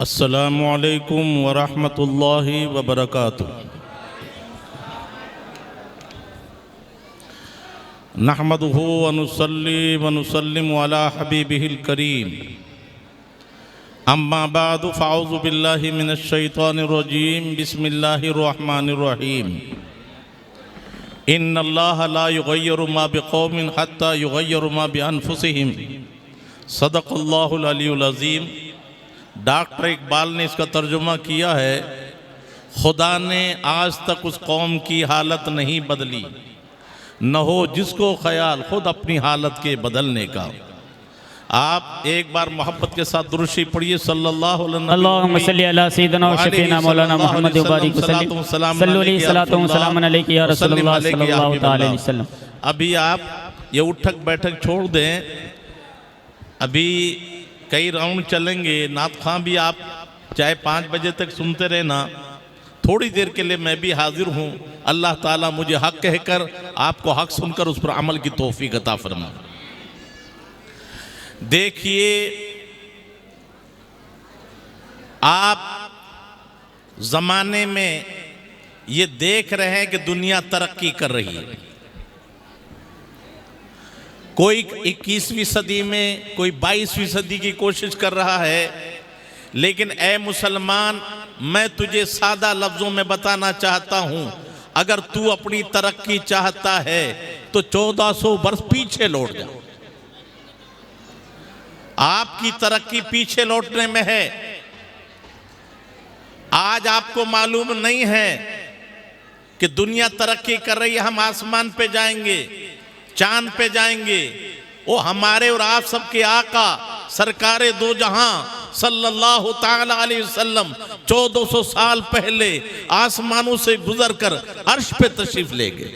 अस्सलामु अलैकुम वरहमतुल्लाहि वबरकातुहू। नहमदुहु व नुसल्ली व नुसल्लिमु अला हबीबिहिल करीम। अम्मा बादु फ़अऊज़ु बिल्लाहि मिनश शैतानिर रजीम। बिस्मिल्लाहिर रहमानिर रहीम। इन्नल्लाहा ला युग़य्यिरु मा बिक़ौमिन हत्ता युग़य्यिरु मा बिअनफ़ुसिहिम। सदक़ल्लाहुल अलीयुल अज़ीम। डॉक्टर इकबाल ने इसका तर्जुमा किया है, खुदा ने आज तक उस कौम की हालत नहीं बदली, न हो जिसको ख्याल खुद अपनी हालत के बदलने का। आप एक बार मोहब्बत के साथ दुरूशी पढ़िए, सल्लल्लाहु अलैहि वसल्लम। अभी आप ये उठक बैठक छोड़ दें, अभी कई राउंड चलेंगे। नात खां भी आप चाहे 5 बजे तक सुनते रहना, थोड़ी देर के लिए मैं भी हाजिर हूँ। अल्लाह ताला मुझे हक कहकर आपको हक सुनकर उस पर अमल की तौफीक अता फरमा। देखिए, आप जमाने में ये देख रहे हैं कि दुनिया तरक्की कर रही है। कोई 21वीं सदी में, कोई 22वीं सदी की कोशिश कर रहा है। लेकिन ए मुसलमान, मैं तुझे सादा लफ्जों में बताना चाहता हूं, अगर तू अपनी तरक्की चाहता है तो 1400 वर्ष पीछे लौट जा। आपकी तरक्की पीछे लौटने में है। आज आपको मालूम नहीं है कि दुनिया तरक्की कर रही है, हम आसमान पे जाएंगे, चांद पे जाएंगे। वो हमारे और आप सबके आका सरकारे दो जहां सल्लल्लाहु ताला अलैहि वसल्लम 1400 साल पहले आसमानों से गुजरकर अर्श पे तशरीफ ले गए।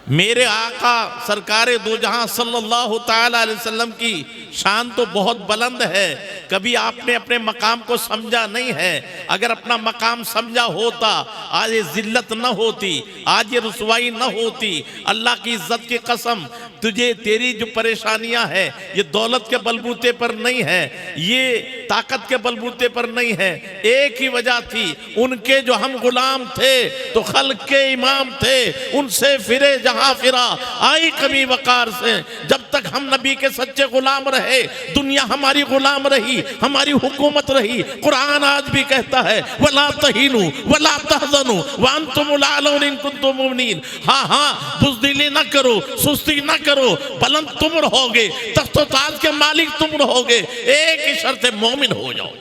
मेरे आका सरकारे दो जहां सल्लल्लाहु ताला अलैहि वसल्लम की शान तो बहुत बुलंद है। कभी आपने अपने मकाम को समझा नहीं है। अगर अपना मकाम समझा होता, आज ये जिल्लत न होती, आज ये रुसवाई न होती। अल्लाह की इज्जत की कसम, तुझे तेरी जो परेशानियां है ये दौलत के बलबूते पर नहीं है, ये ताकत के बलबूते पर नहीं है। एक ही वजह थी, उनके जो हम गुलाम थे तो खल्क के इमाम थे, उनसे फिरे जहां फिरा आई कभी वकार से। जब तक हम नबी के सच्चे गुलाम रहे, दुनिया हमारी गुलाम रही, हमारी हुकूमत रही। कुरान आज भी कहता है, वला तहीनु वला तहज़नु व अंतुमुल आलौन इन कुंतुम मुमिनीन। हाँ हाँ, बुज़दिली न करो, सुस्ती न करो, बुलंद तुम रहोगे, तख्तो ताज के मालिक तुम रहोगे। एक ही शर्त है, मोमिन हो जाओ।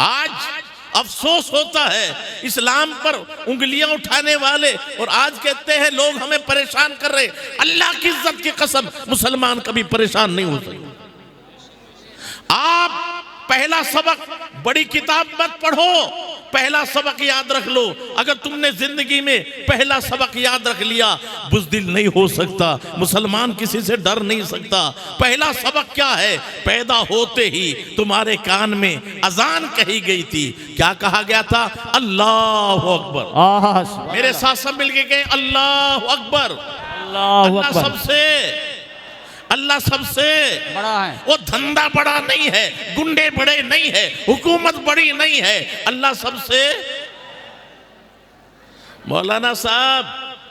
आज अफसोस होता है इस्लाम पर उंगलियां उठाने वाले, और आज कहते हैं लोग हमें परेशान कर रहे। अल्लाह की इज्जत की कसम, मुसलमान कभी परेशान नहीं हो सकते। आप पहला सबक, बड़ी किताब मत पढ़ो, पहला सबक याद रख लो। अगर तुमने जिंदगी में पहला सबक याद रख लिया, बुज़दिल नहीं हो सकता, मुसलमान किसी से डर नहीं सकता। पहला सबक क्या है? पैदा होते ही तुम्हारे कान में अजान कही गई थी। क्या कहा गया था? अल्लाहु अकबर। मेरे साथ सब मिल के कहें, अल्लाहु अकबर। अल्लाह सबसे बड़ा है। वो धंधा बड़ा नहीं है, गुंडे बड़े नहीं है, हुकूमत बड़ी नहीं है, अल्लाह सबसे। मौलाना साहब,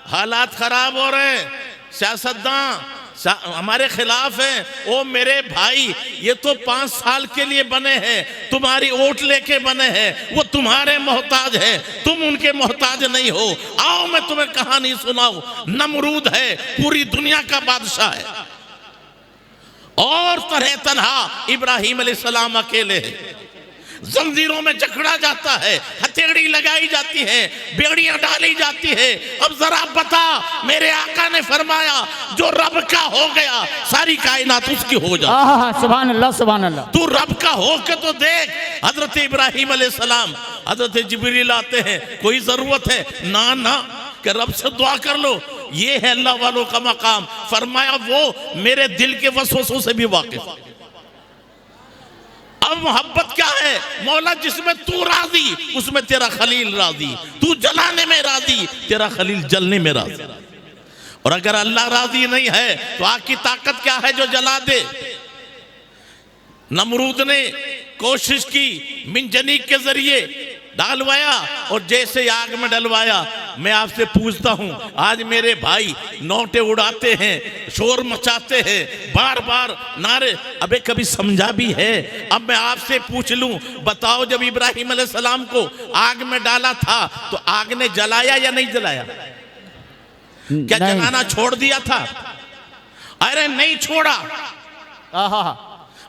हालात खराब हो रहे हैं, सियासतदान हमारे खिलाफ हैं। ओ मेरे भाई, ये तो 5 साल के लिए बने हैं, तुम्हारी वोट लेके बने हैं, वो तुम्हारे मोहताज है, तुम उनके मोहताज नहीं हो। आओ मैं तुम्हें कहानी सुनाऊं। नमरूद है, पूरी दुनिया का बादशाह है, और तरह तनहा इब्राहिम अलैहिस्सलाम अकेले हैं। जंजीरों में जकड़ा जाता है, हथेड़ी लगाई जाती है, बेड़ियां डाली जाती है। अब जरा बता, मेरे आका ने फरमाया, जो रब का हो गया सारी कायनात उसकी हो जाती। सुभान अल्लाह, सुभान अल्लाह। तू रब का हो के तो देख। हजरत इब्राहिम अलैहिस्सलाम, हजरत जिब्रील आते हैं, कोई जरूरत है? ना ना, कि रब से दुआ कर लो, ये है अल्लाह वालों का मकाम। फरमाया, वो मेरे दिल के वसवसों से भी वाकिफ। अब मोहब्बत क्या है? मौला, जिसमें तू राजी उसमें तेरा खलील राजी, तू जलाने में राजी, तेरा खलील जलने में राजी। और अगर अल्लाह राजी नहीं है तो आग की ताकत क्या है जो जला दे? नमरूद ने कोशिश की मिंजनीक के जरिए डालवाया और जैसे आग में डलवाया। मैं आपसे पूछता हूं, आज मेरे भाई नोटे उड़ाते हैं, शोर मचाते हैं, बार बार नारे, अबे कभी समझा भी है? अब मैं आपसे पूछ लूं, बताओ जब इब्राहिम अलैहिस्सलाम को आग में डाला था तो आग ने जलाया या नहीं जलाया? क्या जलाना छोड़ दिया था? अरे नहीं छोड़ा,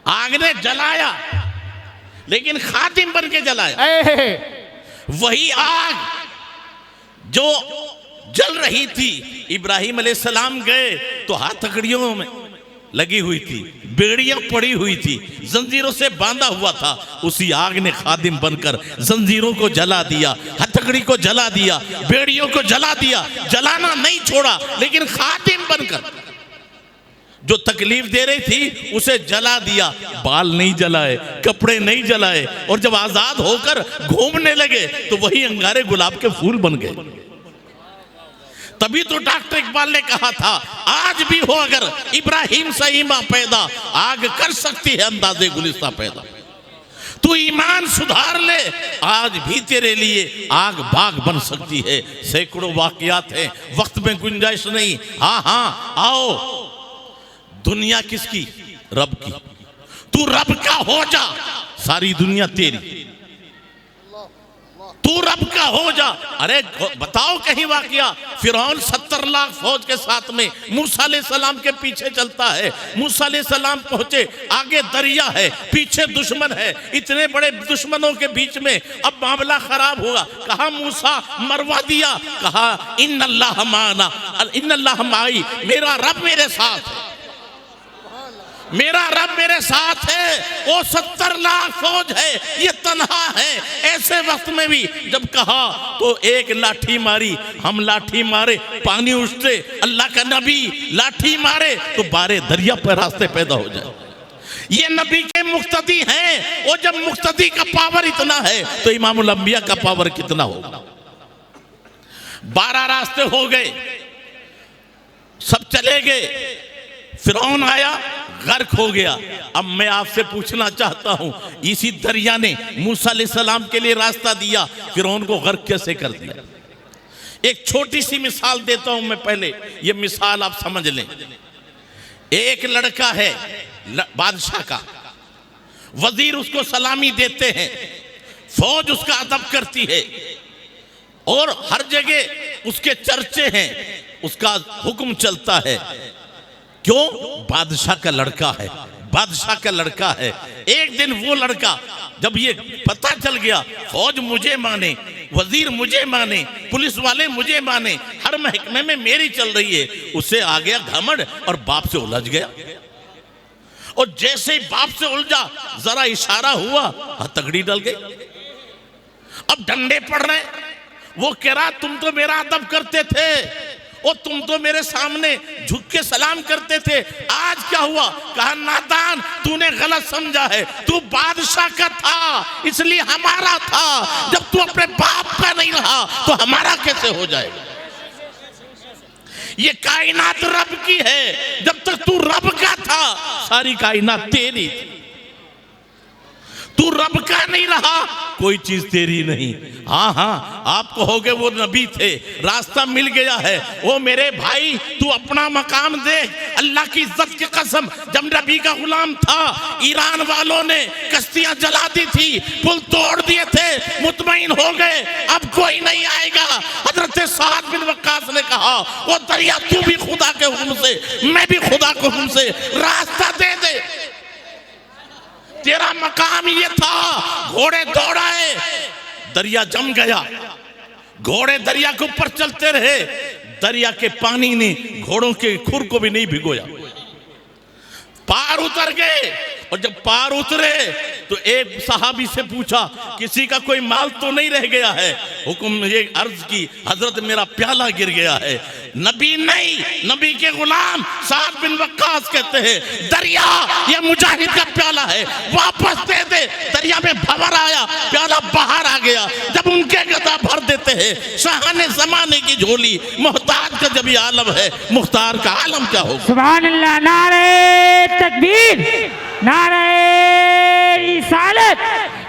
आग ने जलाया, लेकिन खातिम बन के जलाया। वही आग जो जल रही थी, इब्राहिम अलैहिस्सलाम गए तो हथकड़ियों में लगी हुई थी, बेड़ियां पड़ी हुई थी, जंजीरों से बांधा हुआ था। उसी आग ने खादिम बनकर जंजीरों को जला दिया, हथकड़ी को जला दिया, बेड़ियों को जला दिया। जलाना नहीं छोड़ा, लेकिन खादिम बनकर जो तकलीफ दे रही थी उसे जला दिया। बाल नहीं जलाए, कपड़े नहीं जलाए, और जब आजाद होकर घूमने लगे तो वही अंगारे गुलाब के फूल बन गए। तभी तो डॉक्टर इकबाल ने कहा था, आज भी हो अगर इब्राहिम से ईमान पैदा, आग कर सकती है अंदाजे गुलिस्ता पैदा। तू ईमान सुधार ले, आज भी तेरे लिए आग बाग बन सकती है। सैकड़ों वाकयात हैं, वक्त में गुंजाइश नहीं। हाँ हाँ आओ, दुनिया किसकी? रब की। तू रब का हो जा, सारी दुनिया तेरी। तू रब का हो जा। अरे बताओ कहीं वाकया, फिरौन 70 लाख फौज के साथ में मूसा अलैहिस्सलाम के पीछे चलता है। मूसा अलैहिस्सलाम पहुंचे, आगे दरिया है, पीछे दुश्मन है। इतने बड़े दुश्मनों के बीच में अब मामला खराब होगा। कहा मूसा मरवा दिया, कहा इन्नल्लाह माना, इन्नल्लाह माई, मेरा रब मेरे साथ है, मेरा रब मेरे साथ है। वो 70 लाख फौज है, ये तन्हा है। ऐसे वक्त में भी जब कहा तो एक लाठी मारी, हम लाठी मारे पानी उठते, अल्लाह का नबी लाठी मारे तो बारे दरिया पर रास्ते पैदा हो जाए। ये नबी के मुक्तदी हैं। और जब मुक्तदी का पावर इतना है तो इमामुल अंबिया का पावर कितना होगा? 12 रास्ते हो गए, सब चले गए, फिरौन आया, गर्क हो गया। अब मैं आपसे पूछना चाहता हूं, इसी दरिया ने मूसा अलैहिस्सलाम के लिए रास्ता दिया, फिरौन को गर्क कैसे कर दिया? एक छोटी सी मिसाल देता हूं मैं, पहले ये मिसाल आप समझ लें। एक लड़का है बादशाह का, वजीर उसको सलामी देते हैं, फौज उसका अदब करती है और हर जगह उसके चर्चे हैं, उसका हुक्म चलता है। क्यों? बादशाह का लड़का है, बादशाह का लड़का है। एक दिन वो लड़का जब ये पता चल गया, फौज मुझे माने, वजीर मुझे माने, पुलिस वाले मुझे माने, हर महकमे में मेरी चल रही है, उसे आ गया घमंड और बाप से उलझ गया। और जैसे ही बाप से उलझा, जरा इशारा हुआ, हथकड़ी डल गई। अब डंडे पड़ रहे। वो कह रहा, तुम तो मेरा अदब करते थे और तुम तो मेरे सामने झुक के सलाम करते थे, आज क्या हुआ? कहा, नादान, तूने गलत समझा है, तू बादशाह का था इसलिए हमारा था। जब तू अपने बाप का नहीं रहा तो हमारा कैसे हो जाएगा? ये कायनात रब की है। जब तक तू रब का था सारी कायनात तेरी थी। तू रब का नहीं रहा, कोई चीज तेरी नहीं। हाँ हाँ, आप कहोगे वो नबी थे, रास्ता मिल गया है। ओ मेरे भाई, तू अपना मकाम देख। अल्लाह की इज्जत की कसम, जब नबी का गुलाम था, ईरान वालों ने कश्तियां जला दी थी, पुल तोड़ दिए थे, मुतमईन हो गए, अब कोई नहीं आएगा। हजरत साद बिन वक्कास ने कहा, वो दरिया तू भी खुदा के हुक्म से, मैं भी खुदा के हुक्म से, रास्ता दे दे। तेरा मकाम ये था, घोड़े दौड़ाए, दरिया जम गया, घोड़े दरिया के ऊपर चलते रहे, दरिया के पानी ने घोड़ों के खुर को भी नहीं भिगोया, पार उतर गए। और जब पार उतरे तो एक सहाबी से पूछा, किसी का कोई माल तो नहीं रह गया है? हुक्म ये अर्ज की, हजरत मेरा प्याला गिर गया है। नबी नहीं, नबी के गुलाम साद बिन वक्कास कहते हैं, दरिया ये मुजाहिद का प्याला है, वापस दे दे। दरिया में भंवर आया, प्याला बाहर आ गया। जब उनके गदा भर देते कहते हैं शाहाने जमाने की झोली, मोहताज का जब ये आलम है, मुख्तार का आलम क्या होगा। सुभान अल्लाह, नारे तकबीर, नारे रिसालत,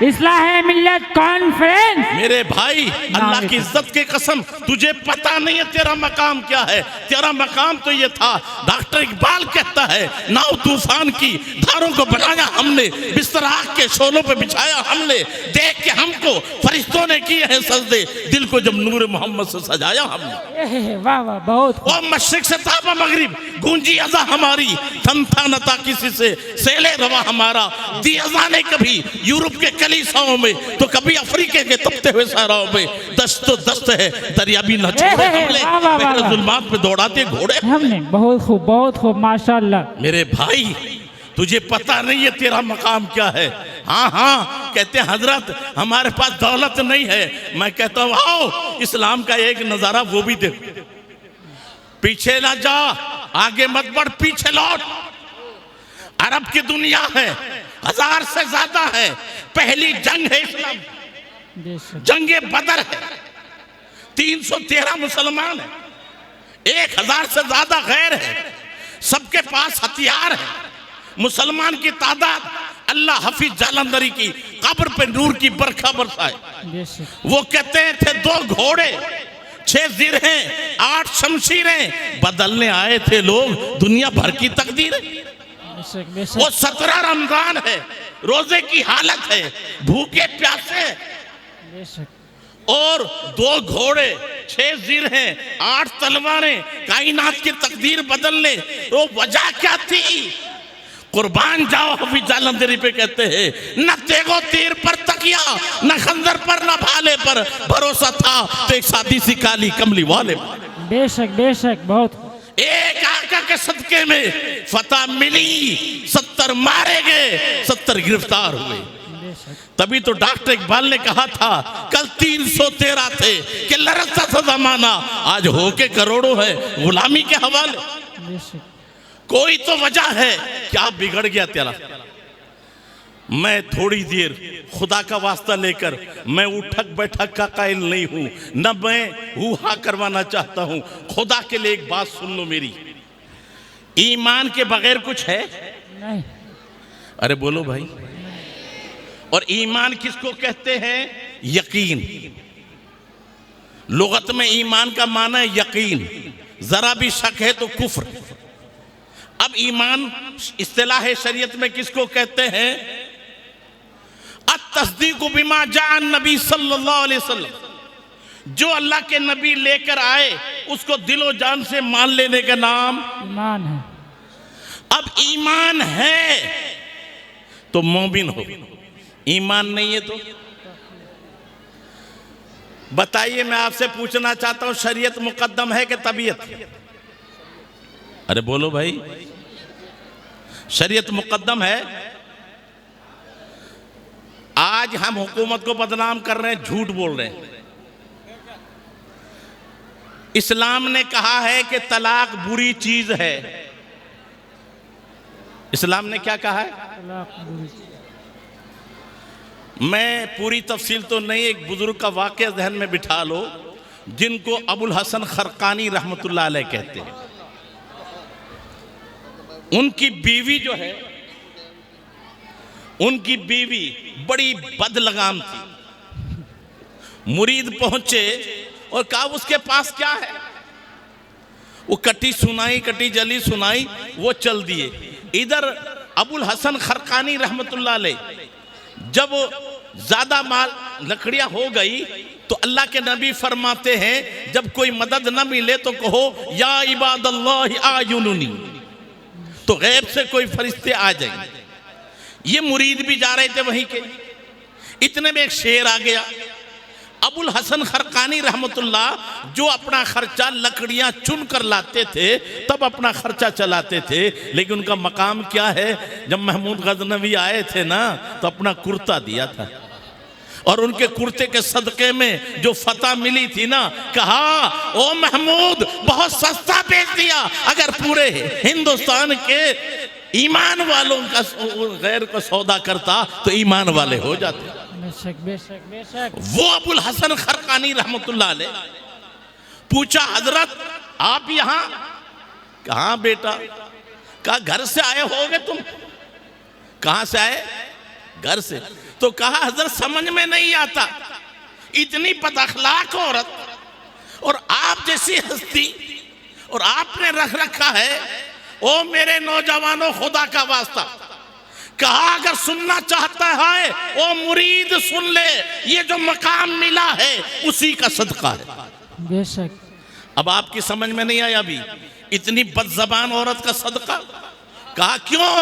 इस्लाह मिल्लत कॉन्फ्रेंस। मेरे भाई अल्लाह की इज्जत की कसम, तुझे पता नहीं है तेरा मकाम क्या है। तेरा मकाम तो ये था, डॉक्टर इकबाल कहता है, नाव तूफान की धारों को बनाया हमने, बिस्तर आग के शोलों पे बिछाया हमने, देख के हमको फरिश्तों ने किए हैं सजदे, दिल को जब नूर मोहम्मद से सजाया हमने। वाह वाह, बहुत ओ मशरिक से ताबा मगरिब, गूंजी अज़ा हमारी, थम था न था किसी से सेले रवा हमारा। दी अज़ा ने कभी यूरोप के कलीसाओं में, तो कभी अफ्रीके के तपते हुए सहराओं में, दस्त तो दस्त है दरिया भी न छोड़े हमने, बहरे जुल्मात पे दौड़ाते घोड़े हमने। बहुत खूब माशाअल्लाह। मेरे भाई तुझे पता नहीं है तेरा मकाम क्या है। हाँ हाँ कहते हैं हजरत हमारे पास दौलत नहीं है। मैं कहता हूँ आओ इस्लाम का एक नजारा वो भी दे। पीछे ना जा, आगे मत बढ़, पीछे लौट। अरब की दुनिया है, 1000 से ज्यादा है। पहली जंग है इस्लाम, जंगे बदर है। 313 मुसलमान है, 1000 से ज्यादा गैर है। सबके पास हथियार है। मुसलमान की तादाद अल्लाह हफीज जालंधरी की कब्र पे नूर की बरखा बरसाए। वो कहते थे 2 घोड़े 6 जिरहें 8 शमशीरें बदलने आए थे लोग दुनिया भर की तकदीर। वो 17 रमजान है, रोजे की हालत है, भूखे प्यासे और 2 घोड़े 6 जिरहें 8 तलवारें, कायनात की तकदीर बदलने। वो वजह क्या थी? कुर्बान जाओ हफीज जालंधरी पे कहते हैं, न तेगो तीर पर तकिया, न खंजर पर, न भाले पर भरोसा था तो एक सादी सी काली कमली वाले। बेशक बेशक, बहुत। एक आका के सदके में फतह मिली, 70 मारे गए, 70 गिरफ्तार हुए। तभी तो डॉक्टर इकबाल ने कहा था कल 313 थे कि लरसता था जमाना, आज होके करोड़ों है गुलामी के हवाले। कोई तो वजह है, क्या बिगड़ गया तेरा? मैं थोड़ी देर खुदा का वास्ता लेकर, मैं उठक बैठक का कायल नहीं हूं, न मैं हुआ करवाना चाहता हूं। खुदा के लिए एक बात सुन लो मेरी, ईमान के बगैर कुछ है नहीं। अरे बोलो भाई। और ईमान किसको कहते हैं? यकीन। लुगत में ईमान का माना है यकीन, जरा भी शक है तो कुफ्र। अब ईमान इस्तिलाह शरीयत में किसको कहते हैं? अत-तस्दीक़ बिमा जाअ नबी सल्लल्लाहु अलैहि वसल्लम, जो अल्लाह के नबी लेकर आए उसको दिलो जान से मान लेने का नाम ईमान है। अब ईमान है तो मोमिन हो, ईमान नहीं है तो बताइए। मैं आपसे पूछना चाहता हूं, शरीयत मुकद्दम है कि तबीयत? अरे बोलो भाई, शरीयत मुकद्दम है। आज हम हुकूमत को बदनाम कर रहे हैं, झूठ बोल रहे हैं। इस्लाम ने कहा है कि तलाक बुरी चीज है। इस्लाम ने क्या कहा है? मैं पूरी तफसील तो नहीं, एक बुजुर्ग का वाक़या ज़हन में बिठा लो, जिनको अबुल हसन खरकानी रहमतुल्लाह अलैह कहते हैं। उनकी बीवी जो है, उनकी बीवी बड़ी बदलगाम थी। मुरीद पहुंचे और कहा उसके पास क्या है? वो कटी सुनाई, कटी जली सुनाई, वो चल दिए। इधर अबुल हसन खरकानी रहमतुल्लाह अलैह जब ज्यादा माल लकड़ियां हो गई तो अल्लाह के नबी फरमाते हैं जब कोई मदद न मिले तो कहो या इबादल्लाह आयुनुनी, तो गैब से कोई फरिश्ते आ जाएंगे। ये मुरीद भी जा रहे थे वहीं के, इतने में एक शेर आ गया। अबुल हसन खरकानी रहमतुल्लाह जो अपना खर्चा लकड़ियां चुन कर लाते थे तब अपना खर्चा चलाते थे, लेकिन उनका मकाम क्या है? जब महमूद गजनवी आए थे ना तो अपना कुर्ता दिया था, और उनके कुर्ते के सदके में जो फतह मिली थी ना, कहा ओ महमूद बहुत सस्ता बेच दिया, अगर पूरे हिंदुस्तान के ईमान वालों का गैर को सौदा करता तो ईमान वाले हो जाते। बेशक बेशक बेशक। वो अबुल हसन खरकानी रहमतुल्लाह अलैह पूछा, हजरत आप यहाँ? कहाँ बेटा? कहा घर से आए होगे तुम। कहाँ से आए? घर से। तो कहा हजरत समझ में नहीं आता, इतनी बदअखलाक औरत और आप जैसी हस्ती, और आपने रख रखा है। ओ मेरे नौजवानों, खुदा का वास्ता, कहा अगर सुनना चाहता है ओ मुरीद सुन ले, ये जो मकाम मिला है उसी का सदका है। बेशक। अब आपकी समझ में नहीं आया अभी, इतनी बदजबान औरत का सदका। कहा क्यों?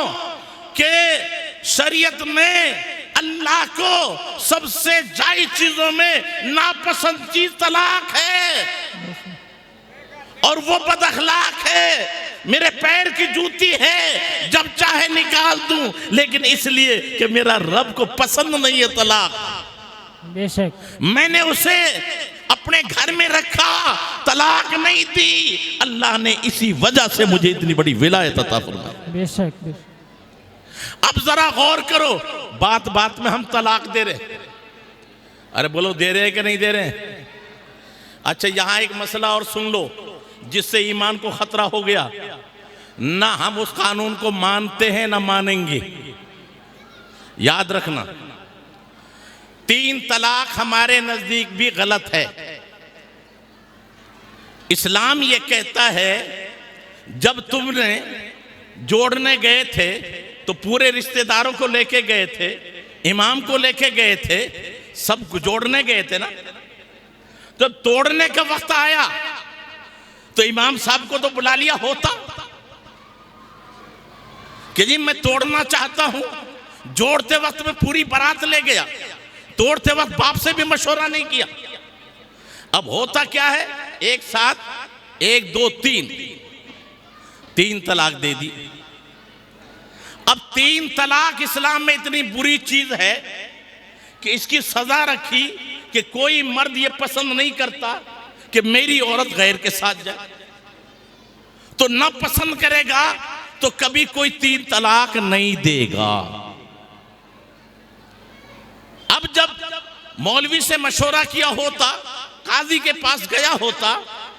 कि शरीयत में अल्लाह को सबसे जायज चीजों में नापसंद चीज तलाक है, और वो बदअखलाक है, मेरे पैर की जूती है, जब चाहे निकाल दूं, लेकिन इसलिए कि मेरा रब को पसंद नहीं है तलाक। बेशक। मैंने उसे अपने घर में रखा, तलाक नहीं दी। अल्लाह ने इसी वजह से मुझे इतनी बड़ी विलायत अता फरमाई। बेशक बेशक। अब जरा गौर करो, बात बात में हम तलाक दे रहे। अरे बोलो, दे रहे कि नहीं दे रहे? अच्छा, यहां एक मसला और सुन लो जिससे ईमान को खतरा हो गया। ना हम उस कानून को मानते हैं ना मानेंगे, याद रखना। 3 तलाक हमारे नजदीक भी गलत है। इस्लाम ये कहता है जब तुमने जोड़ने गए थे तो पूरे रिश्तेदारों को लेके गए थे, इमाम को लेके गए थे, सब जोड़ने गए थे ना। जब तोड़ने का वक्त आया तो इमाम साहब को तो बुला लिया होता कि जी मैं तोड़ना चाहता हूं। जोड़ते वक्त में पूरी बारात ले गया, तोड़ते वक्त बाप से भी मशवरा नहीं किया। अब होता क्या है, एक साथ 1 2 3 तलाक दे दी। अब 3 तलाक इस्लाम में इतनी बुरी चीज है कि इसकी सजा रखी कि कोई मर्द ये पसंद नहीं करता कि मेरी औरत गैर के साथ जाए, तो ना पसंद करेगा तो कभी कोई 3 तलाक नहीं देगा। अब जब मौलवी से मशवरा किया होता, काजी के पास गया होता,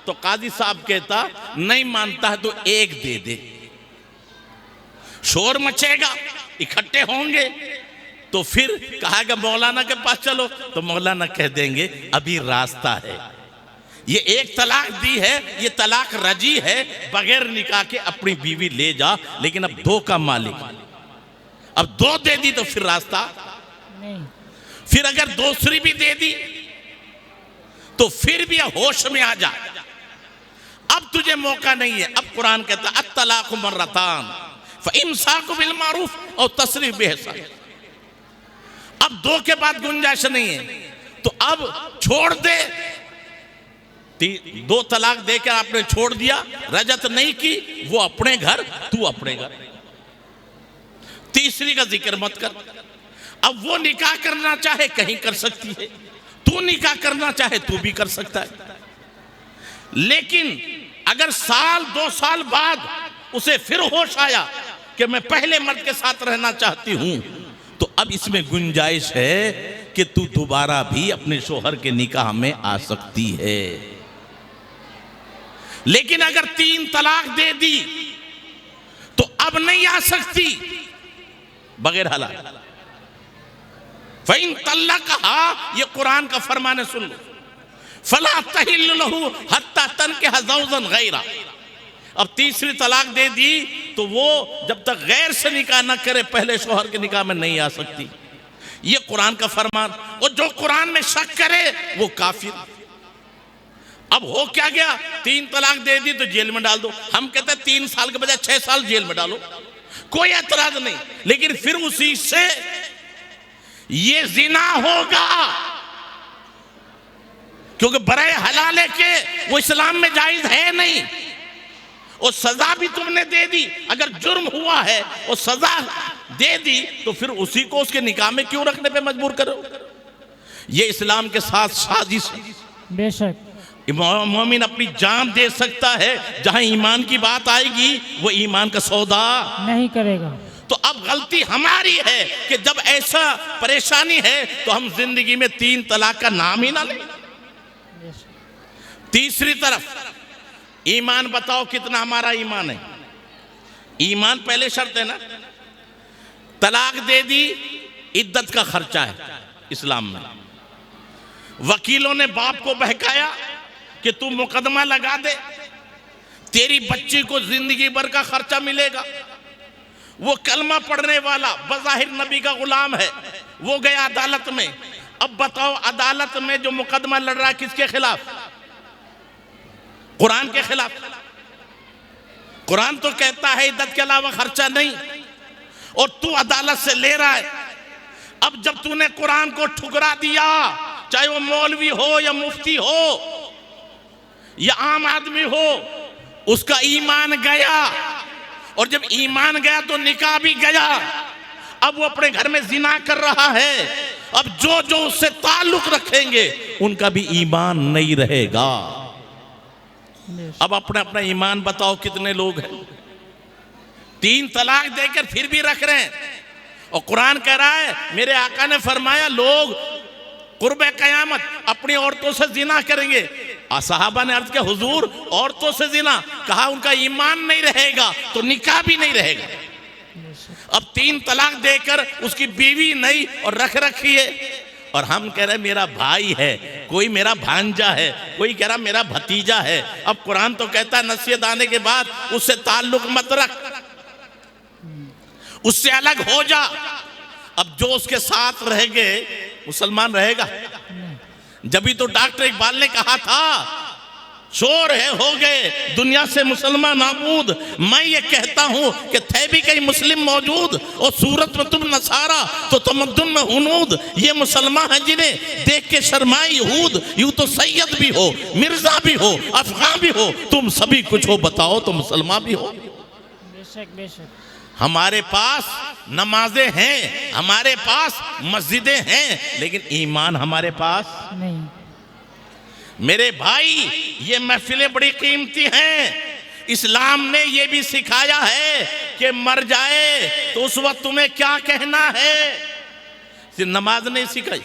तो काजी साहब कहता नहीं मानता है तो 1 दे दे। शोर मचेगा, इकट्ठे होंगे, तो फिर कहेगा मौलाना के पास चलो, तो मौलाना कह देंगे अभी रास्ता है, ये 1 तलाक दी है, ये तलाक रजी है, बगैर निकाह के अपनी बीवी ले जा, लेकिन अब 2 का मालिक। अब 2 दे दी तो फिर रास्ता नहीं। फिर अगर दूसरी भी दे दी तो फिर भी होश में आ जा, अब तुझे मौका नहीं है। अब कुरान कहता है अत्तलाक़ मर्रतान फ़इम्साकु बिल मारूफ और तसरीह बिइहसान। अब 2 के बाद गुंजाइश नहीं है, तो अब छोड़ दे। 2 तलाक देकर आपने छोड़ दिया, रजत नहीं की, वो अपने घर, तू अपने घर। तीसरी का जिक्र मत कर। अब वो निकाह करना चाहे कहीं कर सकती है, तू निकाह करना चाहे तू भी कर सकता है। लेकिन अगर 1-2 साल बाद उसे फिर होश आया कि मैं पहले मर्द के साथ रहना चाहती हूं, तो अब इसमें गुंजाइश है कि तू दोबारा भी अपने शोहर के निकाह में आ सकती है। लेकिन अगर 3 तलाक दे दी तो अब नहीं आ सकती बगैर हलाल। फ़इन तल्लक़हा, ये कुरान का फरमान है, सुन लो। फ़ला तहिल्लु लहू हत्ता तनकिहा ज़ौजन गैरा। अब तीसरी तलाक दे दी तो वो जब तक गैर से निकाह न करे पहले शोहर के निकाह में नहीं आ सकती। ये कुरान का फरमान। और जो कुरान में शक करे वो काफिर। अब हो क्या गया, 3 तलाक दे दी तो जेल में डाल दो। हम कहते हैं 3 साल के बजाय 6 साल जेल में डालो, कोई एतराज नहीं। लेकिन फिर उसी से ये जिना होगा, क्योंकि बराए हलाले के वो इस्लाम में जायज है नहीं। और सजा भी तुमने दे दी, अगर जुर्म हुआ है और सजा दे दी तो फिर उसी को उसके निकाह में क्यों रखने पे मजबूर करो? ये इस्लाम के साथ साजिश है। बेशक। मोमिन अपनी जान दे सकता है, जहां ईमान की बात आएगी वो ईमान का सौदा नहीं करेगा। तो अब गलती हमारी है कि जब ऐसा परेशानी है तो हम जिंदगी में 3 तलाक का नाम ही ना लें। तीसरी तरफ ईमान, बताओ कितना हमारा ईमान है। ईमान पहले शर्त है ना। तलाक दे दी, इद्दत का खर्चा है इस्लाम में। वकीलों ने बाप को बहकाया कि तू मुकदमा लगा दे, तेरी बच्ची को जिंदगी भर का खर्चा मिलेगा। वो कलमा पढ़ने वाला बज़ाहिर नबी का गुलाम है, वो गया अदालत में। अब बताओ अदालत में जो मुकदमा लड़ रहा है किसके खिलाफ? कुरान के खिलाफ। कुरान तो कहता है इद्दत के अलावा खर्चा नहीं, और तू अदालत से ले रहा है। अब जब तूने कुरान को ठुकरा दिया, चाहे वो मौलवी हो या मुफ्ती हो या आम आदमी हो, उसका ईमान गया। और जब ईमान गया तो निकाह भी गया। अब वो अपने घर में जिना कर रहा है। अब जो जो उससे ताल्लुक रखेंगे उनका भी ईमान नहीं रहेगा। अब अपना अपना ईमान बताओ कितने लोग हैं? 3 तलाक देकर फिर भी रख रहे हैं। और कुरान कह रहा है, मेरे आका ने फरमाया लोग कुर्बे कयामत अपनी औरतों से जिना करेंगे। सहाबा ने अर्ज किया, हुजूर औरतों से जिना, कहा उनका ईमान नहीं रहेगा तो निकाह भी नहीं रहेगा। अब 3 तलाक देकर उसकी बीवी नहीं और रख रखी है। और हम कह रहे मेरा भाई है, कोई मेरा भांजा है, कोई कह रहा मेरा भतीजा है। अब कुरान तो कहता है नसीहत आने के बाद उससे ताल्लुक मत रख, उससे अलग हो जा। अब जो उसके साथ रहेंगे मुसलमान रहेगा? जब भी तो डॉक्टर इकबाल ने कहा था, शोर है हो गए दुनिया से मुसलमान नाबूद, मैं ये कहता हूं कि थे भी कई मुस्लिम मौजूद, और सूरत में तुम नसारा तो तमद्दुन में हुनूद। ये मुसलमान हैं जिन्हें देख के शर्माए यहूद। यूं तो सैयद भी हो, मिर्जा भी हो, अफगान भी हो, तुम सभी कुछ हो, बताओ तो मुसलमान भी हो। बेशक बेशक। हमारे पास नमाजें हैं, हमारे पास मस्जिदें हैं, लेकिन ईमान हमारे पास नहीं। मेरे भाई ये महफिलें बड़ी कीमती हैं। इस्लाम ने ये भी सिखाया है कि मर जाए तो उस वक्त तुम्हें क्या कहना है। सिर्फ नमाज नहीं सिखाई।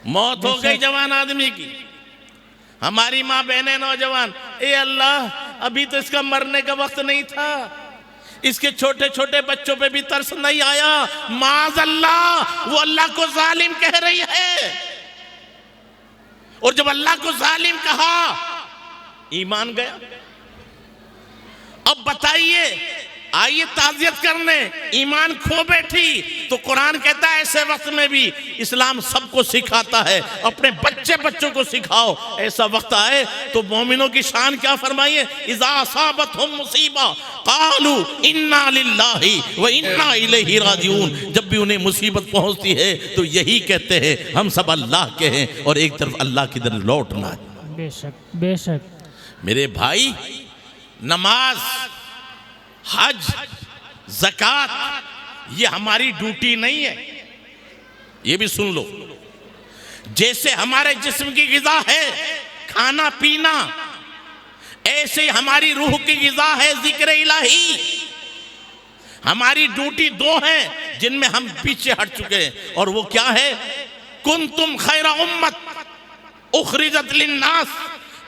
मौत हो गई जवान आदमी की, हमारी माँ बहनें नौजवान, ए अल्लाह अभी तो इसका मरने का वक्त नहीं था, इसके छोटे छोटे बच्चों पे भी तरस नहीं आया। माज़ अल्लाह, वो अल्लाह को जालिम कह रही है। और जब अल्लाह को जालिम कहा, ईमान गया। अब बताइए, आइए ताज़ियत करने, ईमान खो बैठी। तो कुरान कहता है ऐसे वक्त में भी इस्लाम सबको सिखाता है, अपने बच्चे बच्चों को सिखाओ। ऐसा वक्त आए तो मोमिनों की शान क्या फरमाइए, इज़ा असाबतहुम मुसीबा क़ालू इन्ना लिल्लाहि व इन्ना इलैहि राजिऊन। जब भी उन्हें मुसीबत पहुंचती है तो यही कहते हैं हम सब अल्लाह के हैं और एक तरफ अल्लाह की तरफ लौटना है। बेशक बेशक। मेरे भाई, नमाज, हज, ज़कात ये हमारी ड्यूटी नहीं है। ये भी सुन लो, जैसे हमारे जिस्म की ग़िज़ा है खाना पीना, ऐसे ही हमारी रूह की ग़िज़ा है ज़िक्र इलाही। हमारी ड्यूटी 2 हैं जिनमें हम पीछे हट चुके हैं, और वो क्या है, कुंतुम खैरा उम्मत उखरिजत लिन्नास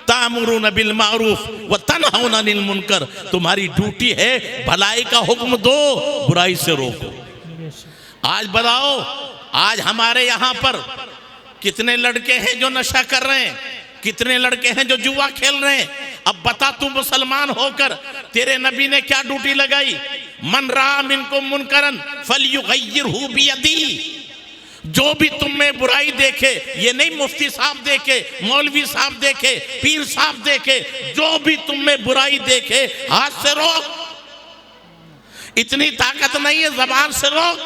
तामुरून बिल मारूफ व तनहौना अनिल मुनकर। तुम्हारी ड्यूटी है भलाई का हुक्म दो, बुराई से रोको। आज बताओ, आज हमारे यहाँ पर कितने लड़के हैं जो नशा कर रहे हैं, कितने लड़के हैं जो जुआ खेल रहे हैं। अब बता, तू मुसलमान होकर तेरे नबी ने क्या ड्यूटी लगाई, मन रा मिनकुम मुनकरन फलयुगय्यिरहु बियदी। जो भी तुम में बुराई देखे, ये नहीं मुफ्ती साहब देखे, मौलवी साहब देखे, पीर साहब देखे, जो भी तुम में बुराई देखे हाथ से रोक। इतनी ताकत नहीं है जबान से रोक,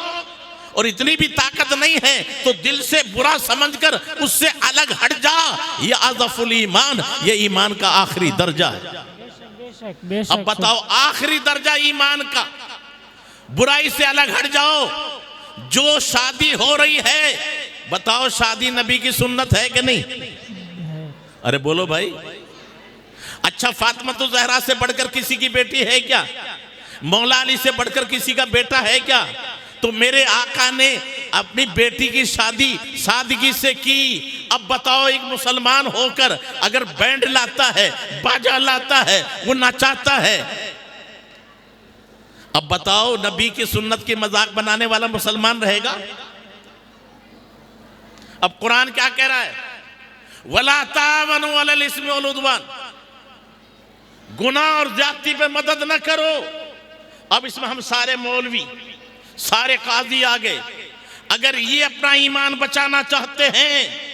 और इतनी भी ताकत नहीं है तो दिल से बुरा समझकर उससे अलग हट जा। ये अज़फुल ईमान, ये ईमान का आखिरी दर्जा है। बेशक बेशक। अब बताओ, आखिरी दर्जा ईमान का, बुराई से अलग हट जाओ। जो शादी हो रही है, बताओ शादी नबी की सुन्नत है कि नहीं? अरे बोलो भाई। अच्छा, फातिमा तो ज़हरा से बढ़कर किसी की बेटी है क्या? मौला अली से बढ़कर किसी का बेटा है क्या? तो मेरे आका ने अपनी बेटी की शादी सादगी से की। अब बताओ, एक मुसलमान होकर अगर बैंड लाता है, बाजा लाता है, वो नचाता है, अब बताओ नबी की सुन्नत की मजाक बनाने वाला मुसलमान रहेगा? अब कुरान क्या कह रहा है? वला तावनु अलल इस्मि वल उद्वान, गुनाह और ज्यादती पे मदद न करो। अब इसमें हम सारे मौलवी, सारे काजी आ गए। अगर ये अपना ईमान बचाना चाहते हैं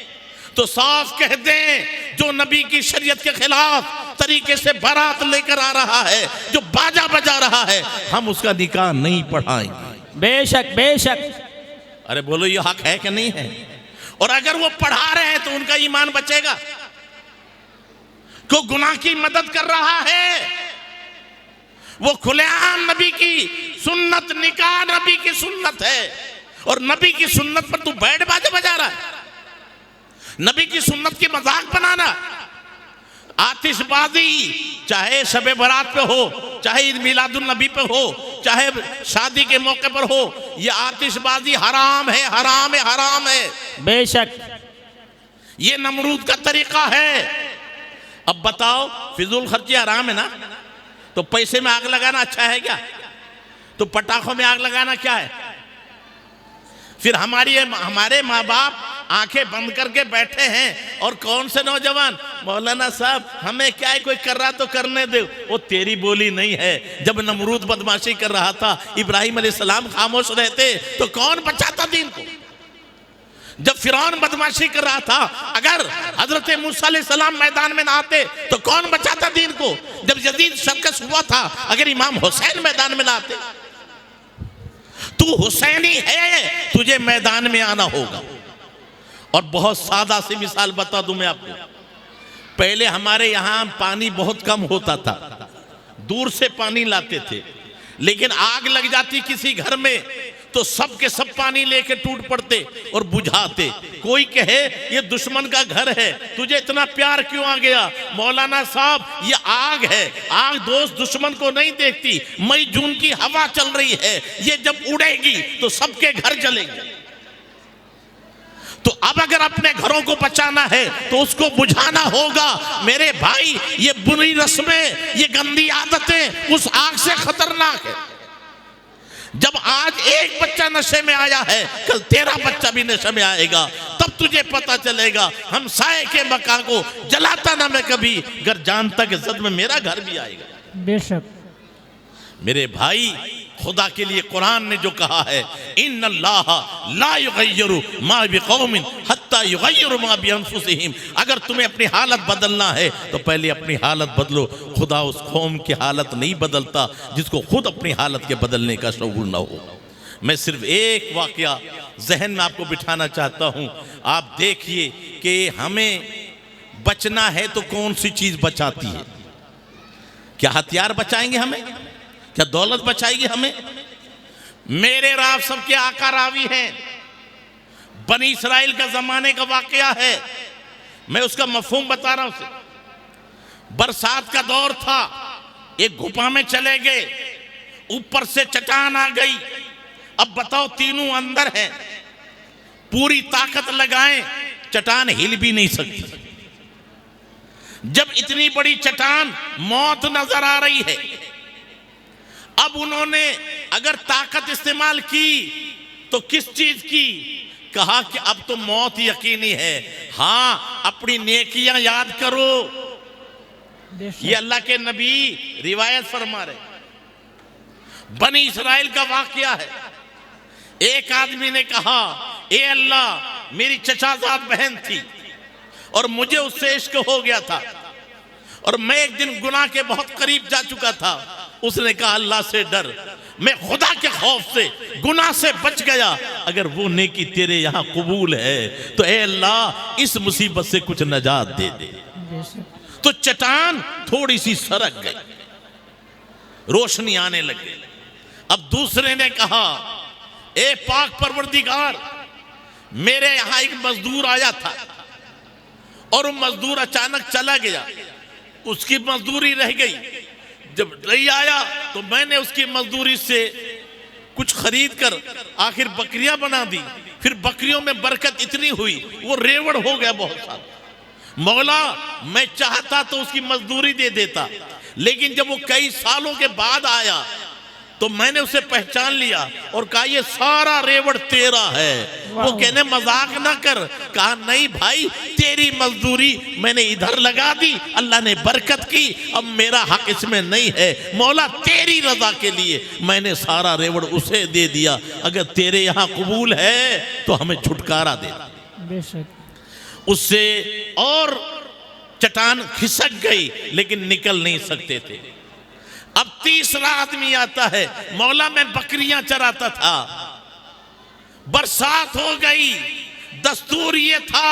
तो साफ कह दें, जो नबी की शरीयत के खिलाफ तरीके से बारात लेकर आ रहा है, जो बाजा बजा रहा है, हम उसका निकाह नहीं पढ़ाएंगे। बेशक बेशक। अरे बोलो, ये हक है कि नहीं है? और अगर वो पढ़ा रहे हैं तो उनका ईमान बचेगा? को गुनाह की मदद कर रहा है, वो खुलेआम नबी की सुन्नत, निकाह नबी की सुन्नत है, और नबी की सुन्नत पर तू बैंड बाजे बजा रहा है, नबी की सुन्नत की मजाक बनाना, आतिशबाजी, चाहे शबे बरात पे हो, चाहे ईद मिलादुन नबी पे हो, चाहे शादी के मौके पर हो, ये आतिशबाजी हराम है, हराम है, हराम है। बेशक। ये नमरूद का तरीका है। अब बताओ, फिजूल खर्ची हराम है ना, तो पैसे में आग लगाना अच्छा है क्या? तो पटाखों में आग लगाना क्या है? फिर हमारे माँ बाप आंखें बंद करके बैठे हैं, और कौन से नौजवान, मौलाना साहब हमें क्या है, कोई कर रहा तो करने दो। वो तेरी बोली नहीं है। जब नमरूद बदमाशी कर रहा था, इब्राहिम अलैहिस्सलाम खामोश रहते तो कौन बचाता दीन को? जब फिरौन बदमाशी कर रहा था, अगर हजरत मूसा अलैहिस्सलाम मैदान में ना आते तो कौन बचाता दीन को? जब यजीद सर्कस हुआ था, अगर इमाम हुसैन मैदान में ना आते, तू हुसैनी है, तुझे मैदान में आना होगा। और बहुत सादा सी मिसाल बता दूं मैं आपको। पहले हमारे यहां पानी बहुत कम होता था, दूर से पानी लाते थे, लेकिन आग लग जाती किसी घर में तो सब के सब पानी लेके टूट पड़ते और बुझाते। कोई कहे ये दुश्मन का घर है, तुझे इतना प्यार क्यों आ गया? मौलाना साहब, ये आग है, आग दोस्त दुश्मन को नहीं देखती। मई जून की हवा चल रही है, ये जब उड़ेगी तो सबके घर जलेंगे। तो अब अगर अपने घरों को बचाना है तो उसको बुझाना होगा। मेरे भाई, ये बुरी रस्में, ये गंदी आदतें उस आग से खतरनाक है। जब आज एक बच्चा नशे में आया है, कल तेरा बच्चा भी नशे में आएगा, तब तुझे पता चलेगा। हम साए के मकान को जलाता ना मैं कभी, अगर जानता कि जद में मेरा घर भी आएगा। बेशक। मेरे भाई, खुदा के लिए कुरान ने जो कहा है, इन्नल्लाह ला युगय्यिरु मा बिकौमिन हत्ता युगय्यिरु मा बिअनफुसिहिम, अगर तुम्हें अपनी हालत बदलना है तो पहले अपनी हालत बदलो। खुदा उस कौम की हालत नहीं बदलता जिसको खुद अपनी हालत के बदलने का शऊर न हो। मैं सिर्फ एक वाकया जहन में आपको बिठाना चाहता हूँ। आप देखिए कि हमें बचना है तो कौन सी चीज़ बचाती है? क्या हथियार बचाएंगे हमें? क्या दौलत बचाएगी हमें? मेरे राव सबके आका रावी हैं। बनी इस्राइल का जमाने का वाकया है, मैं उसका मफहूम बता रहा हूं। बरसात का दौर था, एक गुफा में चले गए, ऊपर से चट्टान आ गई। अब बताओ, तीनों अंदर हैं, पूरी ताकत लगाएं, चट्टान हिल भी नहीं सकती। जब इतनी बड़ी चट्टान, मौत नजर आ रही है, अब उन्होंने अगर ताकत इस्तेमाल की तो किस चीज की? कहा कि अब तो मौत यकीनी है, हाँ अपनी नेकियां याद करो। ये अल्लाह के नबी रिवायत फरमा रहे। बनी इस्राइल का वाकया है। एक आदमी ने कहा, ए अल्लाह, मेरी चचाजाद बहन थी और मुझे उससे इश्क हो गया था, और मैं एक दिन गुनाह के बहुत करीब जा चुका था। उसने कहा, अल्लाह से डर, मैं खुदा के खौफ से गुनाह से बच गया। अगर वो नेकी तेरे यहाँ कबूल है तो ए अल्लाह, इस मुसीबत से कुछ नजात दे दे। तो चट्टान थोड़ी सी सरक गई, रोशनी आने लगी। अब दूसरे ने कहा, ए पाक परवरदिगार, मेरे यहाँ एक मजदूर आया था और वो मजदूर अचानक चला गया, उसकी मजदूरी रह गई। जब नहीं आया तो मैंने उसकी मजदूरी से कुछ खरीद कर आखिर बकरियां बना दी। फिर बकरियों में बरकत इतनी हुई वो रेवड़ हो गया बहुत सारा। मौला मैं चाहता तो उसकी मजदूरी दे देता, लेकिन जब वो कई सालों के बाद आया तो मैंने उसे पहचान लिया और कहा ये सारा रेवड़ तेरा है। वो कहने मजाक ना कर। कहा नहीं भाई, तेरी मजदूरी मैंने इधर लगा दी, अल्लाह ने बरकत की, अब मेरा हक इसमें नहीं है। मौला तेरी रजा के लिए मैंने सारा रेवड़ उसे दे दिया, अगर तेरे यहाँ कबूल है तो हमें छुटकारा दे। बेशक। उससे और चट्टान खिसक गई लेकिन निकल नहीं सकते थे। अब तीसरा आदमी आता है, मौला मैं बकरियां चराता था, बरसात हो गई, दस्तूर ये था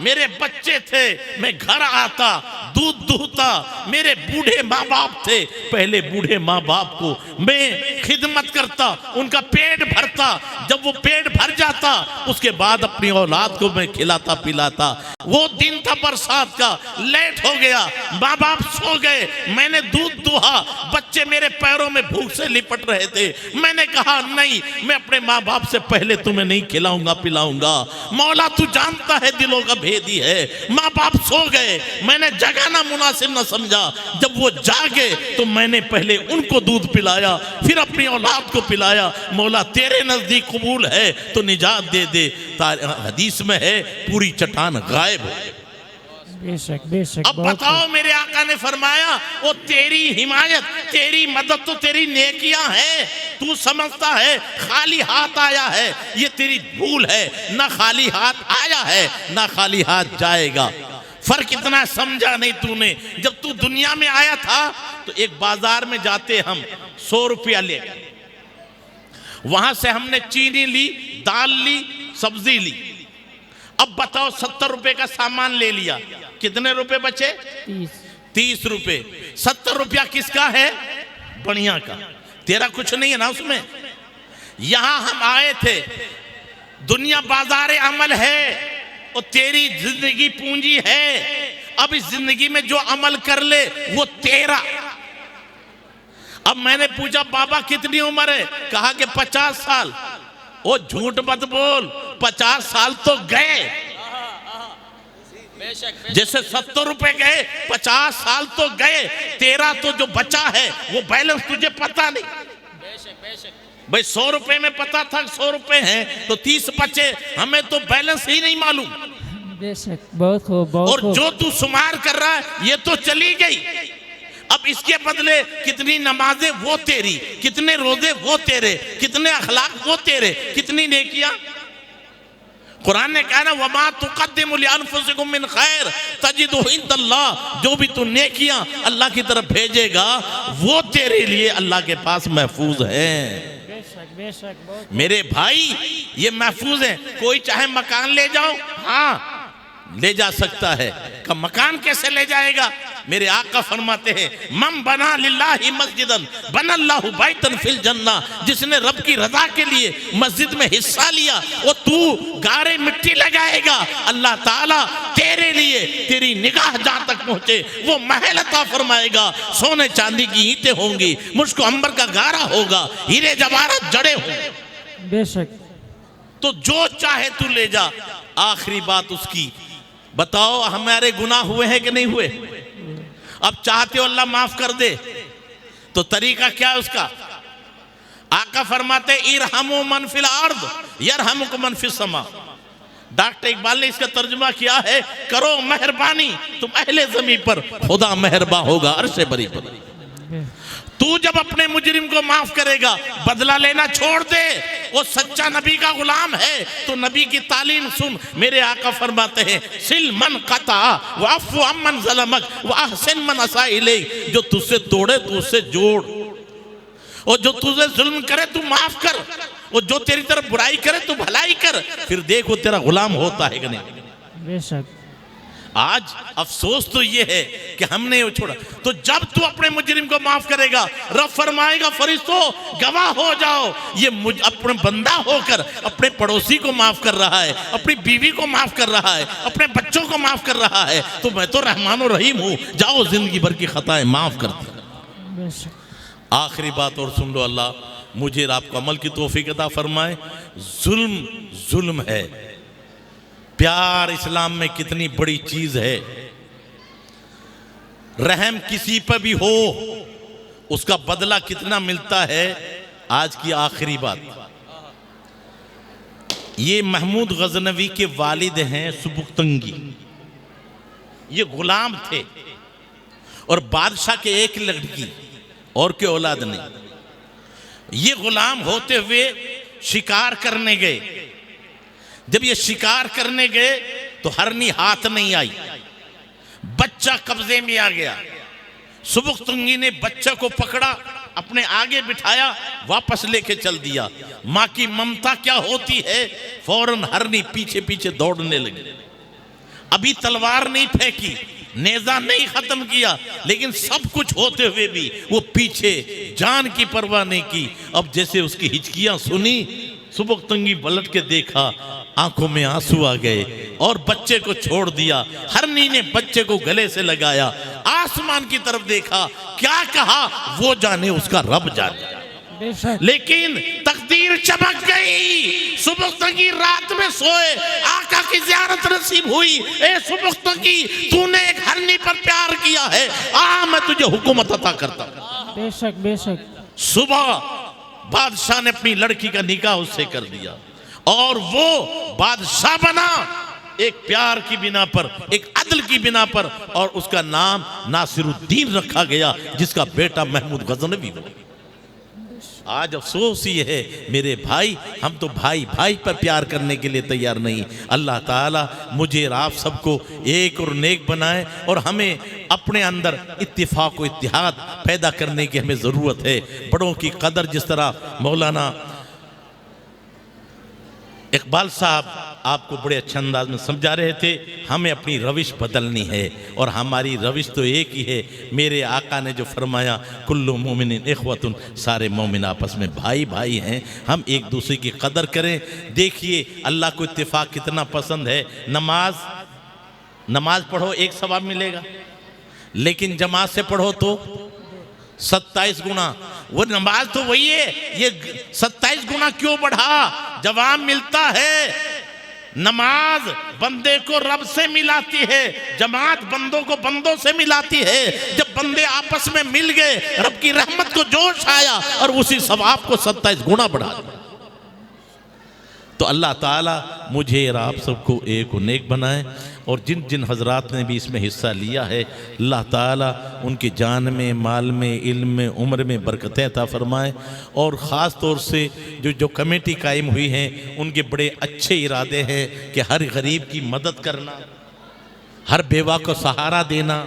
मेरे बच्चे थे, मैं घर आता दूध दूहता, मेरे बूढ़े माँ बाप थे, पहले बूढ़े माँ बाप को मैं खिदमत करता, उनका पेट भरता, जब वो पेट भर जाता उसके बाद अपनी औलाद को मैं खिलाता पिलाता। वो दिन था बरसात का, लेट हो गया, माँ बाप सो गए, मैंने दूध दुहा, बच्चे मेरे पैरों में भूख से लिपट रहे थे। मैंने कहा नहीं, मैं अपने माँ बाप से पहले तुम्हें नहीं खिलाऊंगा पिलाऊंगा। मौला तू जानता है दिलों का भेदी है। माँ बाप सो गए, मैंने जगाना मुनासिब न समझा, जब वो जागे तो मैंने पहले उनको दूध पिलाया, फिर अपनी औलाद को पिलाया। मौला तेरे नजदीक कबूल है तो निजात दे दे। हदीस में है पूरी चट्टान गायब हो गई। बेशक बेशक। अब बताओ मेरे आका ने फरमाया वो तेरी हिमायत तेरी मदद तो तेरी नेकियां है, तू समझता है खाली हाथ आया है, ये तेरी भूल है। ना खाली हाथ आया है ना खाली हाथ जाएगा। फर्क इतना समझा नहीं तूने। जब तू दुनिया में आया था तो एक बाजार में जाते हम 100 रुपया ले, वहां से हमने चीनी ली, दाल ली, सब्जी ली। अब बताओ 70 रुपए का सामान ले लिया, कितने रुपए बचे? 30 रुपए। 70 रुपया किसका है? बढ़िया का, तेरा कुछ नहीं है ना उसमें। यहां हम आए थे, दुनिया बाजार अमल है और तेरी जिंदगी पूंजी है। अब इस जिंदगी में जो अमल कर ले वो तेरा। अब मैंने पूछा बाबा कितनी उम्र है? कहा कि 50 साल। ओ झूठ मत बोल, 50 साल तो गए, जैसे 70 रुपए गए 50 साल तो गए, तेरा तो जो बचा है वो बैलेंस तुझे पता नहीं। भाई 100 रुपए में पता था 100 रुपए हैं तो 30 बचे, हमें तो बैलेंस ही नहीं मालूम। बेशक, बहुत खूब बहुत और खूब। जो तू शुमार कर रहा है ये तो चली गई। अब इसके बदले कितनी नमाजें वो तेरी, कितने रोजे वो तेरे, कितने अखलाक वो तेरे, कितनी नेकियां। कुरान ने कहा ना वमा तुक़द्दिमु लिअन्फुसिकुम मिन खैर तजिदुहु इंदल्लाह, जो भी तू नेकियां अल्लाह की तरफ भेजेगा वो तेरे लिए अल्लाह के पास महफूज है। बेशक बेशक। मेरे भाई ये महफूज है। कोई चाहे मकान ले जाओ, हाँ ले जा सकता है, का मकान कैसे ले जाएगा? मेरे आका फरमाते हैं मम बना लिल्लाहि मस्जिदन बनल्लाहु बैतन फिल जन्ना, जिसने रब की रजा के लिए मस्जिद में हिस्सा लिया वो तू गारे मिट्टी लगाएगा, अल्लाह ताला तेरे लिए तेरी निगाह जहां तक पहुंचे वो महल अता फरमाएगा। सोने चांदी की ईंटें होंगी, मुझको अंबर का गारा होगा, हीरे जवाहरात जड़े होंगे। बेशक। तो जो चाहे तू ले जा। आखिरी बात उसकी, बताओ हमारे गुनाह हुए हैं कि नहीं हुए? अब चाहते हो अल्लाह माफ कर दे तो तरीका क्या है उसका? आका फरमाते इरहमु मन फिल अर्द यरहमुकुम मन फिस समा। डॉक्टर इकबाल ने इसका तर्जुमा किया है करो मेहरबानी तुम अहले ज़मीन पर, खुदा मेहरबा होगा अर्शे बरी पर। तू जब अपने मुजरिम को माफ करेगा बदला लेना छोड़ दे, वो सच्चा नबी का गुलाम है। तो नबी की तालीम सुन, मेरे आका फरमाते हैं सिल मन कता वाफु अमन ज़लमक व अहसिन मन असा इलैक, जो तुझसे तोड़े तू उससे जोड़, और जो तुझे जुल्म करे तू माफ कर, और जो तेरी तरफ बुराई करे तू भलाई कर, फिर देखो तेरा गुलाम होता है कि नहीं। बेशक। आज अफसोस तो ये है कि हमने वो छोड़ा। तो जब तू अपने मुजरिम को माफ करेगा रब फरमाएगा फरिश्तों गवाह हो जाओ, ये अपने बंदा होकर अपने पड़ोसी को माफ कर रहा है, अपनी बीवी को माफ कर रहा है, अपने बच्चों को माफ कर रहा है, तो मैं तो रहमान और रहीम हूँ, जाओ जिंदगी भर की खताएं माफ कर दी। बेशक आखिरी बात और सुन लो, अल्लाह मुझे और आपको अमल की तौफीक अता फरमाए। जुल्म जुल्म है, प्यार इस्लाम में कितनी बड़ी चीज है। रहम किसी पर भी हो उसका बदला कितना मिलता है। आज की आखिरी बात, ये महमूद गजनवी के वालिद हैं सुबुक्तंगी। ये गुलाम थे और बादशाह के एक लड़की और के औलाद नहीं। ये गुलाम होते हुए शिकार करने गए। जब ये शिकार करने गए तो हरनी हाथ नहीं आई, बच्चा कब्जे में आ गया। सुबुक्तंगी ने बच्चा को पकड़ा, अपने आगे बिठाया, वापस लेके चल दिया। मां की ममता क्या होती है, फौरन हरनी पीछे पीछे दौड़ने लगी। अभी तलवार नहीं फेंकी, नेजा नहीं खत्म किया, लेकिन सब कुछ होते हुए भी वो पीछे, जान की परवाह नहीं की। अब जैसे उसकी हिचकियां सुनी, सुबुक्तंगी पलट के देखा, आंखों में आंसू आ गए और बच्चे को छोड़ दिया। हरनी ने बच्चे को गले से लगाया, आसमान की तरफ देखा, क्या कहा वो जाने, उसका रब जाने। बेशक लेकिन तकदीर चमक गई। सुबुक्तंगी रात में सोए, आका की ज़ियारत नसीब हुई। ए सुबुक्तंगी, तूने एक हरनी पर प्यार किया है, आ मैं तुझे हुकूमत अता करता हूं। बेशक बेशक सुबह बादशाह ने अपनी लड़की का निकाह उससे कर दिया और वो बादशाह बना एक प्यार की बिना पर, एक अदल की बिना पर, और उसका नाम नासिरुद्दीन रखा गया, जिसका बेटा महमूद गजनवी हुआ। आज अफसोस ये है मेरे भाई, हम तो भाई भाई पर प्यार करने के लिए तैयार नहीं। अल्लाह ताला मुझे और आप सबको एक और नेक बनाए और हमें अपने अंदर इत्तिफाक व इत्तिहाद पैदा करने की हमें ज़रूरत है। बड़ों की कदर, जिस तरह मौलाना इकबाल साहब आपको बड़े अच्छे अंदाज में समझा रहे थे, हमें अपनी रविश बदलनी है और हमारी रविश तो एक ही है। मेरे आका ने जो फरमाया, कुल्लु मोमिनिन इख्वतुन, सारे मोमिन आपस में भाई भाई हैं, हम एक दूसरे की कदर करें। देखिए अल्लाह को इत्तेफाक कितना पसंद है। नमाज पढ़ो एक सवाब मिलेगा, लेकिन जमात से पढ़ो तो 27 गुना। वो नमाज तो वही है, ये 27 गुना क्यों बढ़ा? जवाब मिलता है। नमाज बंदे को रब से मिलाती है, जमात बंदों को बंदों से मिलाती है। जब बंदे आपस में मिल गए, रब की रहमत को जोश आया और उसी सवाब को 27 गुना बढ़ा दिया। तो अल्लाह ताला मुझे और आप सबको एक और नेक बनाए, और जिन जिन हजरात ने भी इसमें हिस्सा लिया है, अल्लाह ताला उनकी जान में, माल में, इल्म में, उम्र में बरकतें अता फरमाए। और ख़ास तौर से जो कमेटी कायम हुई हैं, उनके बड़े अच्छे इरादे हैं कि हर गरीब की मदद करना, हर बेवा को सहारा देना।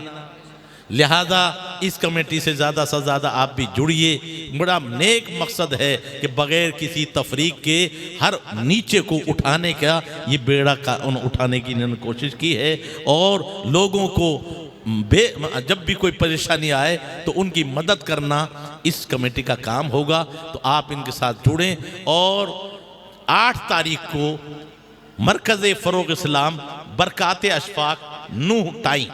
लिहाजा इस कमेटी से ज़्यादा आप भी जुड़िए। बड़ा नेक मकसद है कि बग़ैर किसी तफरीक के हर नीचे को उठाने का ये बेड़ा का उठाने की इन्होंने कोशिश की है, और लोगों को जब भी कोई परेशानी आए तो उनकी मदद करना इस कमेटी का काम होगा। तो आप इनके साथ जुड़ें। और 8 तारीख को मरकज़ फ़रोग़ इस्लाम बरकात अशफाक नूह टाई,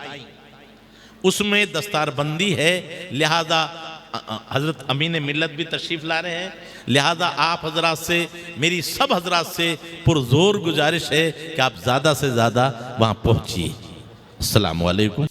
उसमें दस्तारबंदी है। लिहाजा हज़रत अमीन मिल्लत भी तशरीफ़ ला रहे हैं। लिहाजा आप हजरात से, मेरी सब हजरात से पुरज़ोर गुजारिश है कि आप ज़्यादा से ज़्यादा वहाँ पहुँचिए। अस्सलामु अलैकुम।